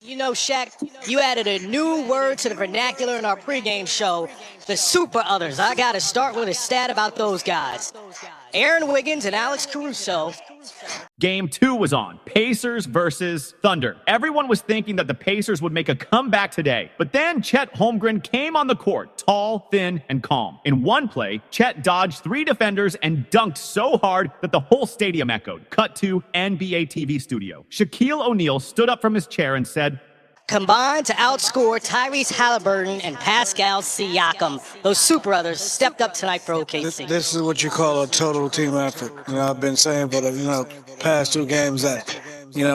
You know, Shaq, you added a new word to the vernacular in our pregame show, the super others. I got to start with a stat about those guys. Aaron Wiggins and Alex Caruso. Game 2 was on. Pacers versus Thunder. Everyone was thinking that the Pacers would make a comeback today. But then Chet Holmgren came on the court, tall, thin, and calm. In one play, Chet dodged 3 defenders and dunked so hard that the whole stadium echoed. Cut to NBA TV studio. Shaquille O'Neal stood up from his chair and said, Combined to outscore Tyrese Halliburton and Pascal Siakam. Those super others stepped up tonight for OKC. This is what you call a total team effort. I've been saying for the past 2 games that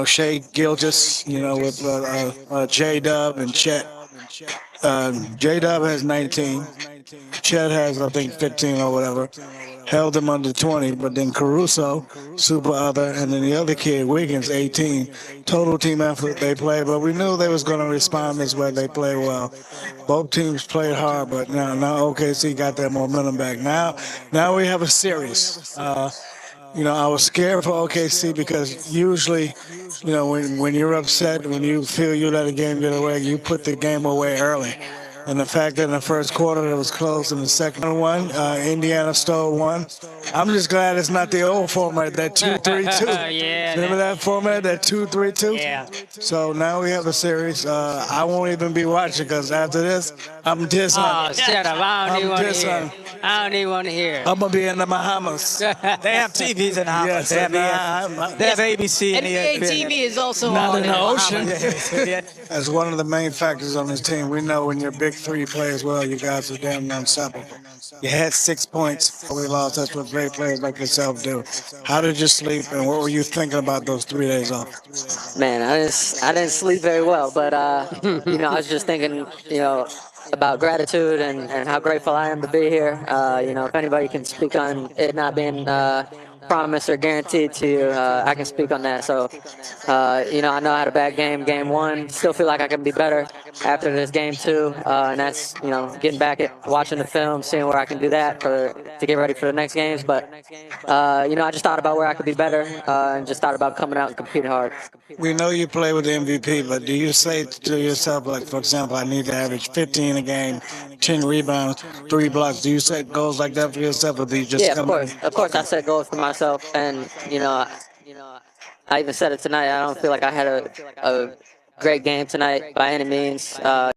Shea Gilgeous, with J Dub and Chet. J Dub has 19. Chet has, I think, 15 or whatever. Held him under 20, but then Caruso, super other, and then the other kid, Wiggins, 18. Total team effort they played, but we knew they was going to respond this way. They played well. Both teams played hard, but now OKC got their momentum back. Now we have a series. I was scared for OKC because usually, when you're upset, when you feel you let a game get away, you put the game away early. And the fact that in the first quarter it was close, in the second one, Indiana stole one. I'm just glad it's not the old format, that 2-3-2. Yeah. Remember that format, that 2-3-2? Yeah. So now we have a series. I won't even be watching because after this, I'm dishing. Oh, shut up. I don't even want to hear. I'm going to be in the Bahamas. They have TVs in the house. Yes, they have ABC and NBA TV is also Not on in the ocean. Bahamas. As one of the main factors on this team, we know when your big 3 plays well, you guys are damn unstoppable. You had 6 points. We lost. That's what great players like yourself do. How did you sleep, and what were you thinking about those 3 days off? Man, I didn't sleep very well, but I was just thinking, about gratitude and how grateful I am to be here. If anybody can speak on it not being promised or guaranteed to you, I can speak on that. So, I know I had a bad game 1. Still feel like I can be better after this game 2, and that's getting back at watching the film, seeing where I can do that to get ready for the next games. But I just thought about where I could be better, and just thought about coming out and competing hard. We know you play with the MVP, but do you say to yourself, like, for example, I need to average 15 a game, 10 rebounds, 3 blocks? Do you set goals like that for yourself, or do you just of course, I set goals for myself, and I even said it tonight. I don't feel like I had a great game tonight by any means.